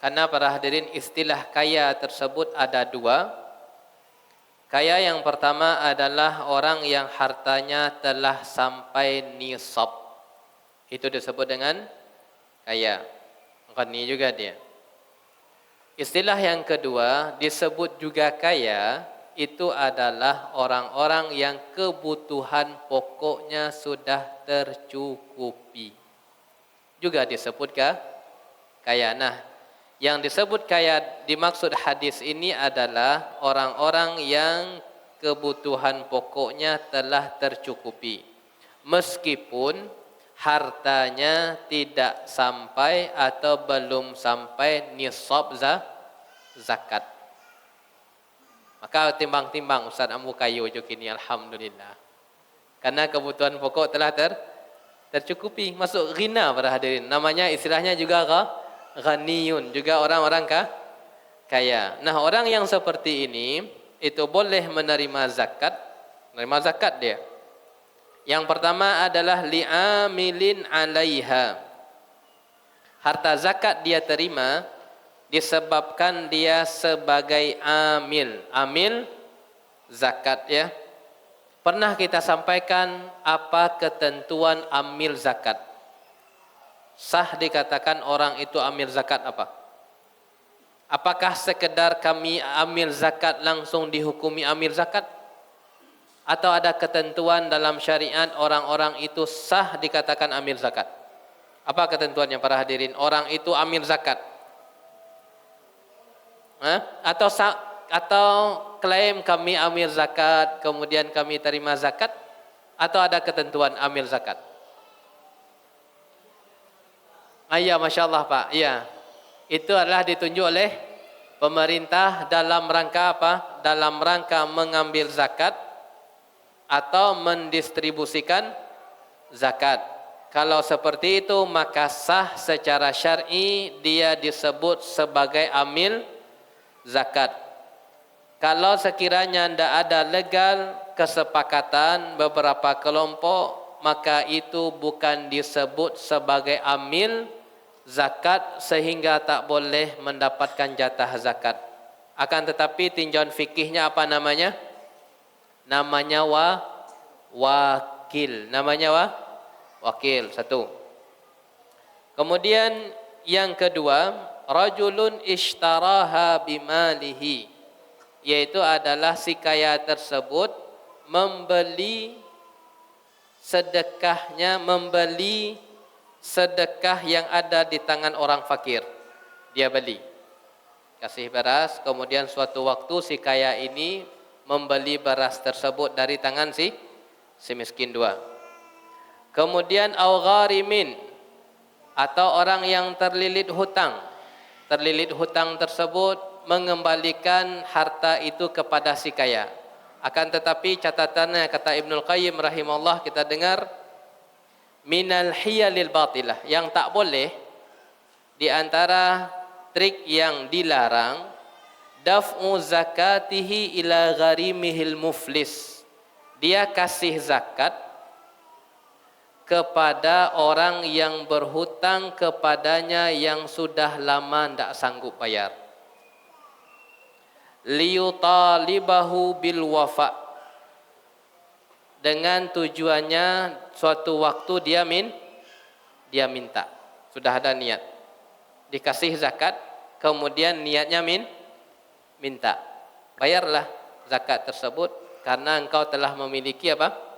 Karena para hadirin, istilah kaya tersebut ada 2. Kaya yang pertama adalah orang yang hartanya telah sampai nisab. Itu disebut dengan kaya. Ghani juga dia. Istilah yang kedua disebut juga kaya, itu adalah orang-orang yang kebutuhan pokoknya sudah tercukupi. Juga disebut kaya. Nah, yang disebut kaya dimaksud hadis ini adalah orang-orang yang kebutuhan pokoknya telah tercukupi. Meskipun hartanya tidak sampai atau belum sampai nisab zakat. Maka timbang-timbang Ustaz Ambu kayu je kini, alhamdulillah. Karena kebutuhan pokok telah tercukupi, masuk ghina para hadirin. Namanya istilahnya juga ghaniyun, juga orang-orang kaya. Nah, orang yang seperti ini itu boleh menerima zakat dia. Yang pertama adalah li'amilin 'alaiha. Harta zakat dia terima disebabkan dia sebagai amil zakat ya. Pernah kita sampaikan apa ketentuan amil zakat. Sah dikatakan orang itu amil zakat apa? Apakah sekedar kami amil zakat langsung dihukumi amil zakat? Atau ada ketentuan dalam syariat orang-orang itu sah dikatakan amil zakat? Apa ketentuannya para hadirin? Orang itu amil zakat. Atau klaim kami amil zakat, kemudian kami terima zakat? Atau ada ketentuan amil zakat? Ya, Masya Allah Pak. Ya, itu adalah ditunjuk oleh pemerintah dalam rangka apa? Dalam rangka mengambil zakat atau mendistribusikan zakat. Kalau seperti itu maka sah secara syar'i, dia disebut sebagai amil zakat. Kalau sekiranya tidak ada legal kesepakatan beberapa kelompok, maka itu bukan disebut sebagai amil zakat sehingga tak boleh mendapatkan jatah zakat. Akan tetapi tinjauan fikihnya apa namanya? Namanya wakil. Namanya wakil. Satu. Kemudian yang kedua, rajulun ishtaraha bimalihi, yaitu adalah si kaya tersebut membeli sedekah yang ada di tangan orang fakir. Dia beli, kasih beras, kemudian suatu waktu si kaya ini membeli beras tersebut dari tangan si miskin dua. Kemudian au gharimin, atau orang yang terlilit hutang. Terlilit hutang tersebut mengembalikan harta itu kepada si kaya. Akan tetapi catatannya kata Ibnul Qayyim rahimahullah, kita dengar minal hiyalil batilah, yang tak boleh di antara trik yang dilarang, daf'u zakatihi ila gharimihil muflis. Dia kasih zakat kepada orang yang berhutang kepadanya yang sudah lama tidak sanggup bayar. Liyutalibahu bil wafa, dengan tujuannya suatu waktu dia minta. Sudah ada niat, dikasih zakat, kemudian niatnya minta. Bayarlah zakat tersebut karena engkau telah memiliki apa?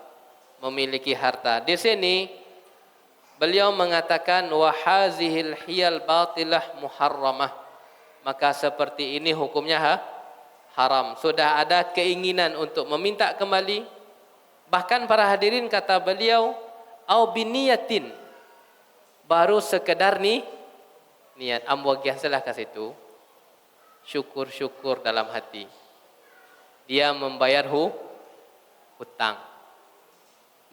Memiliki harta. Di sini beliau mengatakan wa hazihil hiyal batilah muharramah. Maka seperti ini hukumnya haram. Sudah ada keinginan untuk meminta kembali. Bahkan para hadirin kata beliau au biniyatin, baru sekedar niat amwagiah salah ke situ. Syukur-syukur dalam hati. Dia membayar hutang.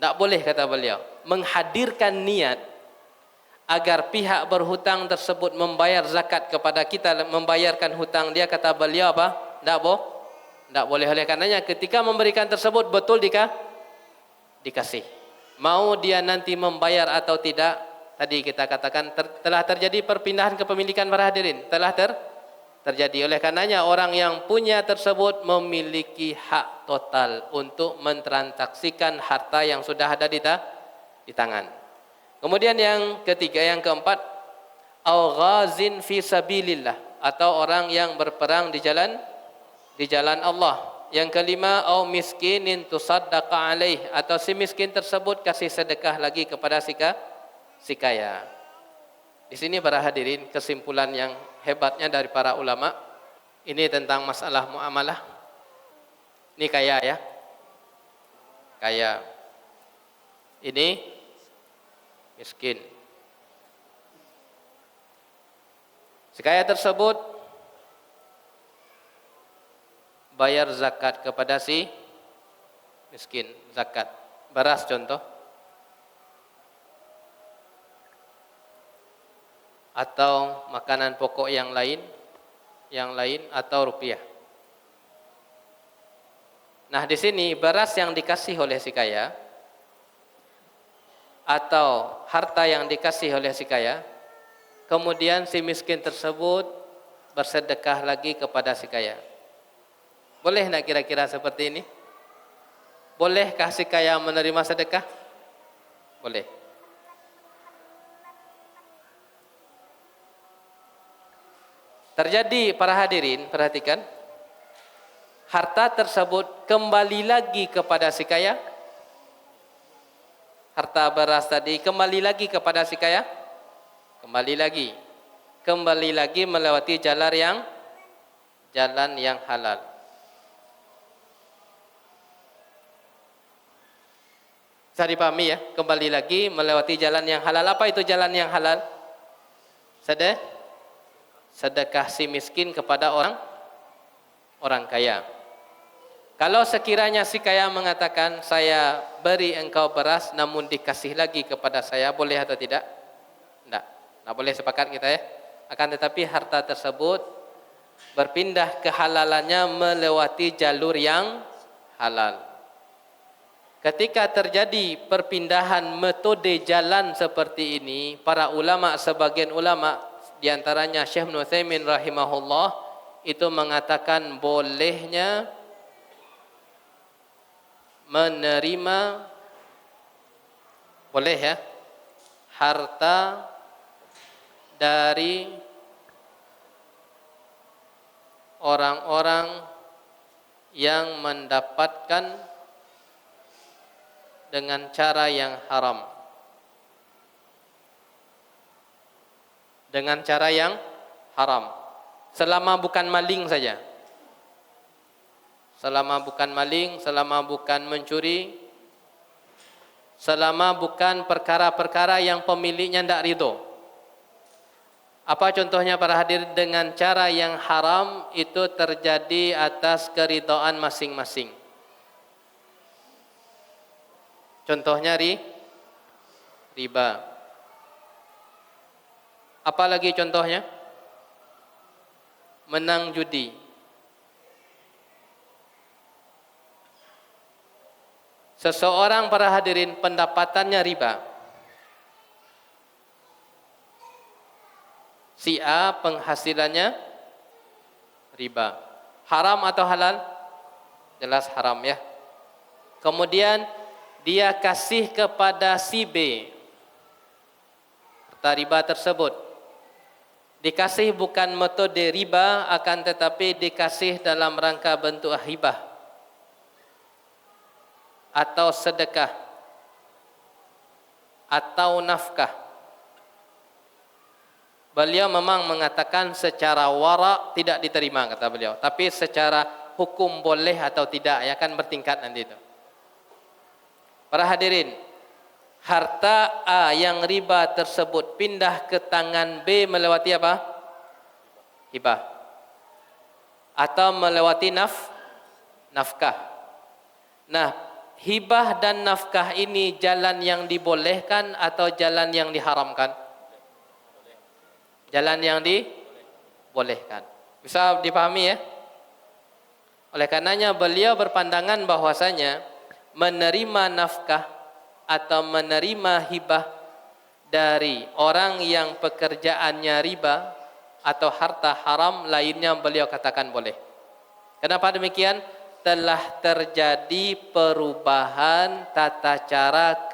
Tak boleh kata beliau menghadirkan niat agar pihak berhutang tersebut membayar zakat kepada kita, membayarkan hutang dia, kata beliau apa? Tak boleh. Oleh karenanya ketika memberikan tersebut betul dikasih. Mau dia nanti membayar atau tidak, tadi kita katakan telah terjadi perpindahan kepemilikan para hadirin, telah terjadi. Oleh karenanya orang yang punya tersebut memiliki hak total untuk mentransaksikan harta yang sudah ada di tangan. Kemudian yang ketiga, yang keempat, au ghazin fi sabilillah, atau orang yang berperang di jalan Allah. Yang kelima, au miskinin tusaddaqa alaih, atau si miskin tersebut kasih sedekah lagi kepada si kaya. Di sini para hadirin, kesimpulan yang hebatnya dari para ulama ini tentang masalah muamalah. Ini kaya ya. Kaya. Ini miskin. Si kaya tersebut bayar zakat kepada si miskin, zakat beras contoh, atau makanan pokok yang lain atau rupiah. Nah, di sini beras yang dikasih oleh si kaya atau harta yang dikasih oleh si kaya, kemudian si miskin tersebut bersedekah lagi kepada si kaya. Boleh nak kira-kira seperti ini? Bolehkah si kaya menerima sedekah? Boleh. Terjadi para hadirin, perhatikan, harta tersebut kembali lagi kepada si kaya. Harta beras tadi kembali lagi kepada si kaya. Kembali lagi melewati jalan yang halal. Bisa dipahami ya? Kembali lagi melewati jalan yang halal. Apa itu jalan yang halal? Sedekah si miskin kepada orang kaya. Kalau sekiranya si kaya mengatakan, saya beri engkau beras namun dikasih lagi kepada saya, boleh atau tidak? Tidak boleh, sepakat kita ya. Akan tetapi harta tersebut berpindah kehalalannya melewati jalur yang halal. Ketika terjadi perpindahan metode jalan seperti ini, para ulama, sebagian ulama diantaranya Syekh Ibnu Utsaimin rahimahullah, itu mengatakan bolehnya menerima, boleh ya, harta dari orang-orang yang mendapatkan dengan cara yang haram. Dengan cara yang haram. Selama bukan maling saja. Selama bukan maling, selama bukan mencuri, selama bukan perkara-perkara yang pemiliknya tidak ridho. Apa contohnya para hadir? Dengan cara yang haram itu terjadi atas keridhaan masing-masing. Contohnya riba. Apalagi contohnya? Menang judi. Seseorang para hadirin pendapatannya riba. Si A penghasilannya riba. Haram atau halal? Jelas haram ya. Kemudian dia kasih kepada si B harta riba tersebut. Dikasih bukan metode riba, akan tetapi dikasih dalam rangka bentuk hibah atau sedekah atau nafkah. Beliau memang mengatakan secara wara tidak diterima, kata beliau, tapi secara hukum boleh atau tidak, ya kan bertingkat nanti itu. Para hadirin, harta A yang riba tersebut pindah ke tangan B melewati apa? Hibah. Atau melewati nafkah. Nah, hibah dan nafkah ini jalan yang dibolehkan atau jalan yang diharamkan? Jalan yang dibolehkan. Bisa dipahami ya? Oleh karenanya beliau berpandangan bahwasanya menerima nafkah atau menerima hibah dari orang yang pekerjaannya riba atau harta haram lainnya, beliau katakan boleh. Kenapa demikian? Telah terjadi perubahan tata cara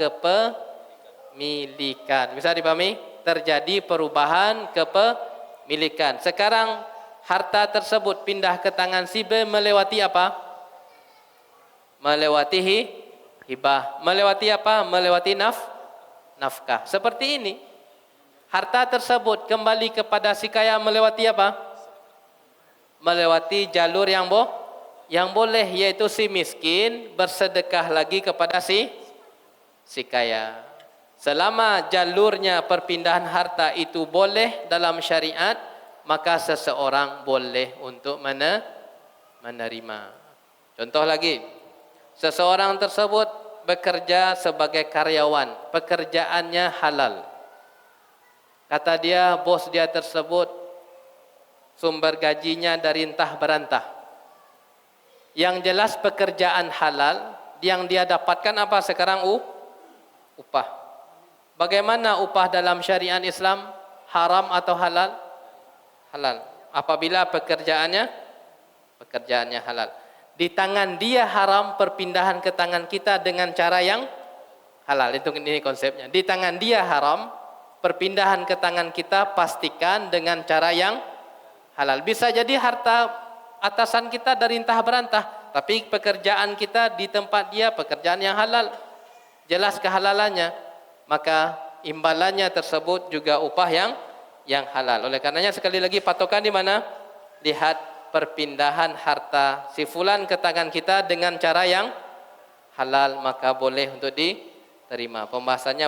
kepemilikan. Bisa dipahami? terjadi perubahan kepemilikan. Sekarang harta tersebut pindah ke tangan si B melewati apa? Melewati hibah. Melewati apa? Melewati nafkah. Seperti ini. Harta tersebut kembali kepada si kaya melewati apa? Melewati jalur yang boleh, yaitu si miskin bersedekah lagi kepada si kaya. Selama jalurnya perpindahan harta itu boleh dalam syariat, maka seseorang boleh untuk menerima. Contoh lagi, seseorang tersebut bekerja sebagai karyawan, pekerjaannya halal. Kata dia, bos dia tersebut sumber gajinya dari entah berantah. Yang jelas pekerjaan halal, yang dia dapatkan apa sekarang? Upah. Bagaimana upah dalam syariat Islam? Haram atau halal? Halal. Apabila pekerjaannya halal. Di tangan dia haram, perpindahan ke tangan kita dengan cara yang halal. Itu ini konsepnya. Di tangan dia haram, perpindahan ke tangan kita pastikan dengan cara yang halal. Bisa jadi harta atasan kita dari entah berantah, tapi pekerjaan kita di tempat dia pekerjaan yang halal. Jelas kehalalannya, maka imbalannya tersebut juga upah yang halal. Oleh karenanya sekali lagi patokan di mana? Lihat perpindahan harta si fulan ke tangan kita dengan cara yang halal, maka boleh untuk diterima. Pembahasannya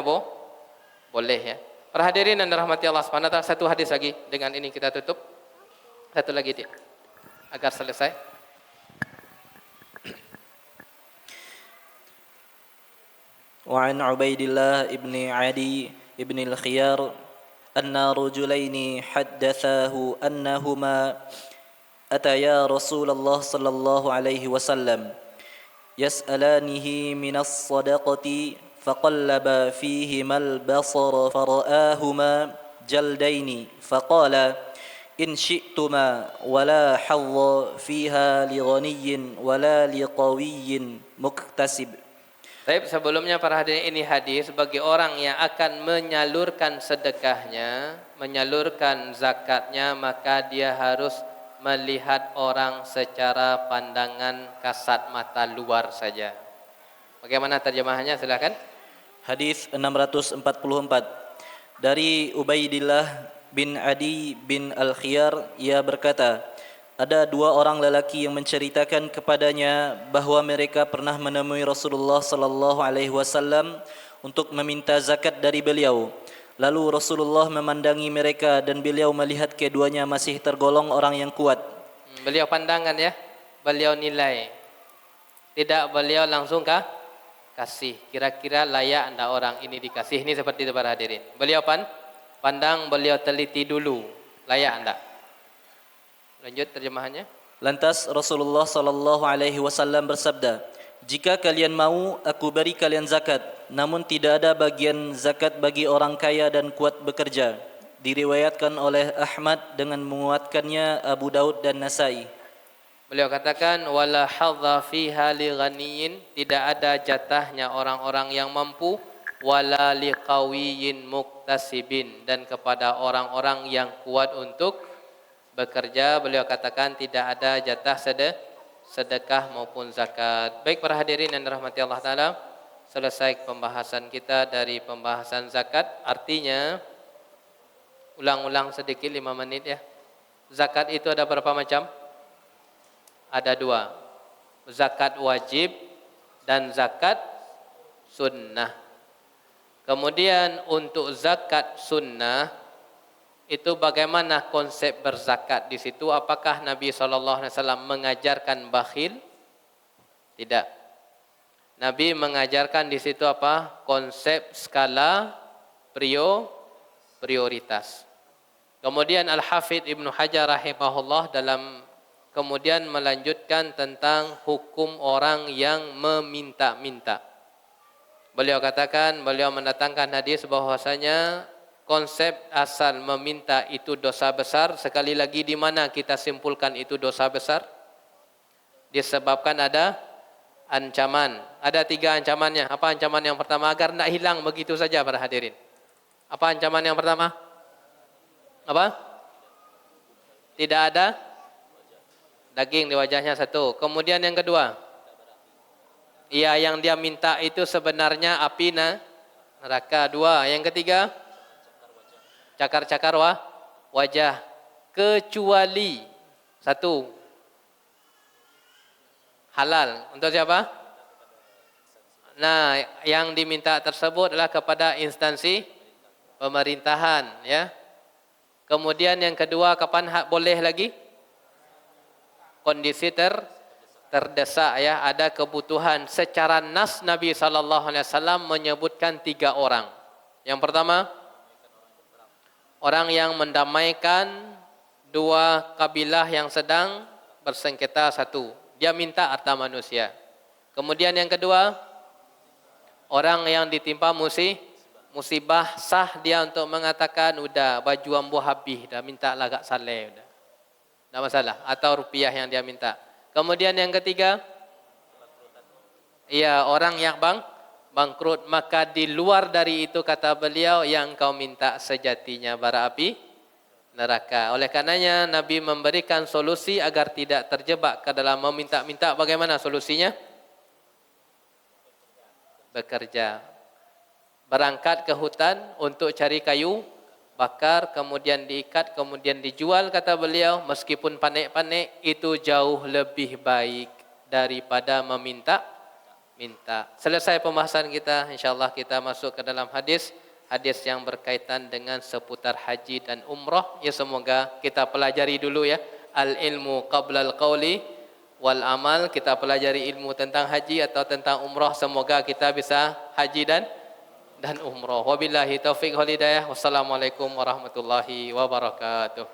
boleh ya. Para hadirin yang dirahmati Allah Subhanahu wa taala, satu hadis lagi, dengan ini kita tutup. Satu lagi dia agar selesai. وعن عبيد الله بن عدي بن الخيار أن رجلين حدثاه أنهما أتيا رسول الله صلى الله عليه وسلم يسألانه من الصدقة فقلب فيهما البصر فرآهما جلدين فقال إن شئتما ولا حظ فيها لغني ولا لقوي مكتسب. Baik, sebelumnya para hadirin, ini hadis bagi orang yang akan menyalurkan sedekahnya, menyalurkan zakatnya, maka dia harus melihat orang secara pandangan kasat mata luar saja. Bagaimana terjemahannya? Silakan. Hadis 644 dari Ubaidillah bin Adi bin Al-Khiyar, ia berkata, ada dua orang lelaki yang menceritakan kepadanya bahwa mereka pernah menemui Rasulullah sallallahu alaihi wasallam untuk meminta zakat dari beliau. Lalu Rasulullah memandangi mereka dan beliau melihat keduanya masih tergolong orang yang kuat. Beliau pandangan ya, beliau nilai. Tidak beliau langsung kasih. Kira-kira layak anda orang ini dikasih. Ini seperti itu para hadirin. Beliau pandang, beliau teliti dulu. Layak anda. Lanjut terjemahannya. Lantas Rasulullah sallallahu alaihi wasallam bersabda, jika kalian mau, aku beri kalian zakat, namun tidak ada bagian zakat bagi orang kaya dan kuat bekerja. Diriwayatkan oleh Ahmad dengan menguatkannya Abu Daud dan Nasai. Beliau katakan, wala hadza fiha li ghaniyin, tidak ada jatahnya orang-orang yang mampu, wala liqawiyyin muktasibin, dan kepada orang-orang yang kuat untuk bekerja. Beliau katakan tidak ada jatah sedekah maupun zakat. Baik para hadirin yang dirahmati Allah Ta'ala, selesai pembahasan kita dari pembahasan zakat. Artinya, ulang-ulang sedikit 5 menit ya. Zakat itu ada berapa macam? Ada 2. Zakat wajib dan zakat sunnah. Kemudian untuk zakat sunnah, itu bagaimana konsep berzakat di situ? Apakah Nabi SAW mengajarkan bakhil? Tidak. Nabi mengajarkan di situ apa? Konsep skala prioritas. Kemudian Al-Hafidh Ibnu Hajar rahimahullah kemudian melanjutkan tentang hukum orang yang meminta-minta. Beliau katakan, beliau mendatangkan hadis bahwasanya konsep asal meminta itu dosa besar. Sekali lagi, di mana kita simpulkan itu dosa besar? Disebabkan ada ancaman. Ada 3 ancamannya. Apa ancaman yang pertama? Agar tidak hilang begitu saja para hadirin. Apa ancaman yang pertama? Apa? Tidak ada daging di wajahnya, satu. Kemudian yang kedua, iya, yang dia minta itu sebenarnya api neraka. Dua. Yang ketiga, cakar-cakar wajah. Kecuali satu, halal. Untuk siapa? Nah, yang diminta tersebut adalah kepada instansi pemerintahan, ya. Kemudian yang kedua, kapan boleh lagi? Kondisi terdesak, ya, ada kebutuhan. Secara nas Nabi SAW menyebutkan 3 orang. Yang pertama, orang yang mendamaikan 2 kabilah yang sedang bersengketa satu. Dia minta harta manusia. Kemudian yang kedua, orang yang ditimpa musibah, sah dia untuk mengatakan, udah baju ambo habis, dah minta lah gak saleh, udah. Tidak masalah. Atau rupiah yang dia minta. Kemudian yang ketiga, ya, orang yang bangkrut. Maka di luar dari itu, kata beliau, yang kau minta sejatinya bara api neraka. Oleh karenanya Nabi memberikan solusi agar tidak terjebak ke dalam meminta-minta. Bagaimana solusinya? Bekerja. Berangkat ke hutan untuk cari kayu bakar, kemudian diikat, kemudian dijual, kata beliau. Meskipun panik-panik, itu jauh lebih baik daripada minta. Selesai pembahasan kita, insyaallah kita masuk ke dalam hadis yang berkaitan dengan seputar haji dan umrah. Ya, semoga kita pelajari dulu, ya. Al-ilmu qabla al-qawli wal amal. Kita pelajari ilmu tentang haji atau tentang umrah. Semoga kita bisa haji dan umrah. Wabillahi taufiq wal hidayah. Wassalamualaikum warahmatullahi wabarakatuh.